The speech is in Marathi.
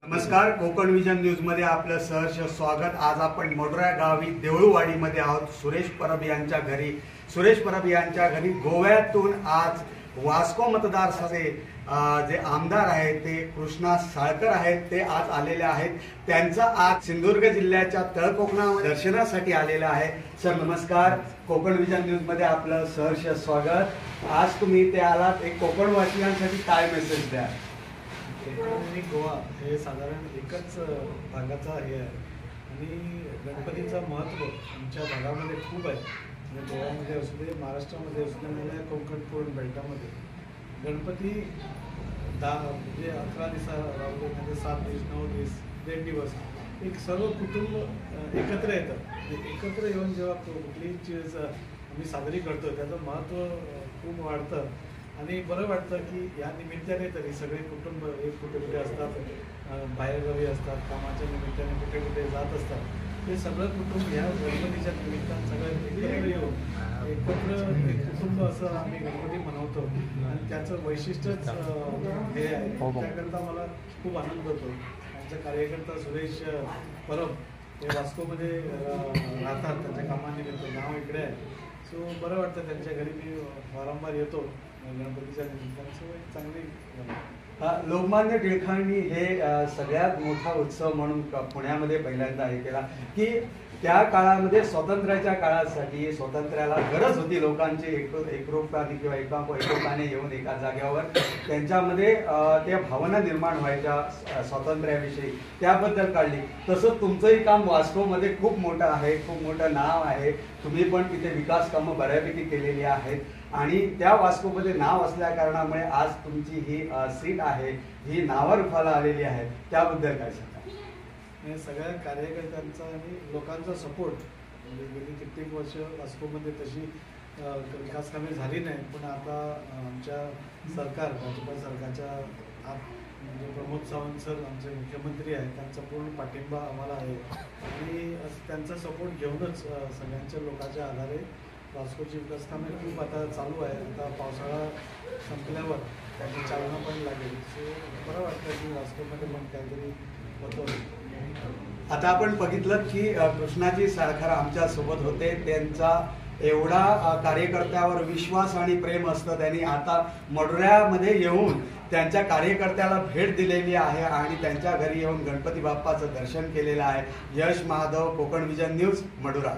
नमस्कार, कोकण विजन न्यूज मध्ये आपलं सहर्ष स्वागत। आज आपण मडुरा गावी देऊळवाडी मध्ये आहोत। सुरेश परब यांच्या घरी गोव्यातून आज वास्को मतदारसंघाचे जे आमदार आहेत ते कृष्णा साळकर आहेत, ते आज आलेले आहेत। त्यांचा आज सिंधुदुर्ग जिल्ह्याच्या तळकोकणामध्ये दर्शनासाठी आलेला आहे। सर नमस्कार, कोकण विजन न्यूज मध्ये आपलं सहर्ष स्वागत। आज तुम्ही ते आलात, एक कोकणवासियांसाठी काय मेसेज द्या? कोकण आणि गोवा हे साधारण एकच भागाचा हे आहे आणि गणपतीचं महत्त्व आमच्या भागामध्ये खूप आहे। म्हणजे गोव्यामध्ये असू दे, महाराष्ट्रामध्ये असू दे, मला कोकण पूर्ण बेल्टामध्ये गणपती म्हणजे 11 दिवस राहू दे, म्हणजे 7 दिवस 9 दिवस 1.5 दिवस एक सर्व कुटुंब एकत्र येतात। एकत्र येऊन जेव्हा कुठलीही चीज आम्ही साजरी करतो त्याचं महत्त्व खूप वाढतं आणि बरं वाटतं की या निमित्ताने तरी सगळे कुटुंब एक कुठे कुठे असतात, बाहेरगावी असतात, कामाच्या निमित्ताने कुठे कुठे जात असतात। ते सगळं कुटुंब ह्या गणपतीच्या निमित्तानं सगळं एकत्र येऊन एकत्र एक कुटुंब असं आम्ही गणपती मनवतो आणि त्याचं वैशिष्ट्यच हे आहे। त्याकरता मला खूप आनंद होतो। आमचा कार्यकर्ता सुरेश परब हे वास्कोमध्ये राहतात, त्यांच्या कामानिमित्त गाव इकडे आहे। सो बरं वाटतं त्यांच्या घरी मी वारंवार येतो गणपतीच्या निमित्तानं। चांगली लोकमान्य टिळकांनी हे सगळ्यात मोठा उत्सव म्हणून पुण्यामध्ये पहिल्यांदा हे केला की त्या काळामध्ये स्वातंत्र्याच्या काळासाठी स्वातंत्र्याला गरज होती लोकांची एकरूपताने किंवा एकोपाने येऊन एका जागेवर त्यांच्यामध्ये त्या भावना निर्माण व्हायच्या स्वातंत्र्याविषयी, त्याबद्दल काढली। तसं तुमचंही काम वास्कोमध्ये खूप मोठं आहे, खूप मोठं नाव आहे। तुम्ही पण तिथे विकास कामं बऱ्यापैकी केलेली आहेत आणि त्या वास्कोमध्ये नाव असल्या कारणामुळे आज तुमची ही सीट आहे, ही नावारूपाला आलेली आहे, त्याबद्दल काय सांगा? सगळ्या कार्यकर्त्यांचा आणि लोकांचा सपोर्ट, म्हणजे गेली कित्येक वर्ष वास्कोमध्ये तशी विकास कामे झाली नाही, पण आता आमच्या सरकार भाजपा सरकारच्या म्हणजे प्रमोद सावंत सर आमचे मुख्यमंत्री आहेत, त्यांचा पूर्ण पाठिंबा आम्हाला आहे आणि त्यांचा सपोर्ट घेऊनच सगळ्यांच्या लोकांच्या आधारे वास्कोची विकास कामे खूप आता चालू आहे। आता पावसाळा संपल्यावर त्याची चालना पण लागेल। सो बरं वाटतं की वास्कोमध्ये पण काहीतरी होतं। आता आपण बघितलं की कृष्णाजी साळकर आमच्या सोबत होते, त्यांचा एवढा कार्यकर्त्यावर विश्वास आणि प्रेम असतं। त्यांनी आता मडुऱ्यामध्ये येऊन त्यांच्या कार्यकर्त्याला भेट दिलेली आहे आणि त्यांच्या घरी येऊन गणपती बाप्पाचं दर्शन केलेलं आहे। यश महादेव, कोकण विजन न्यूज, मडुरा।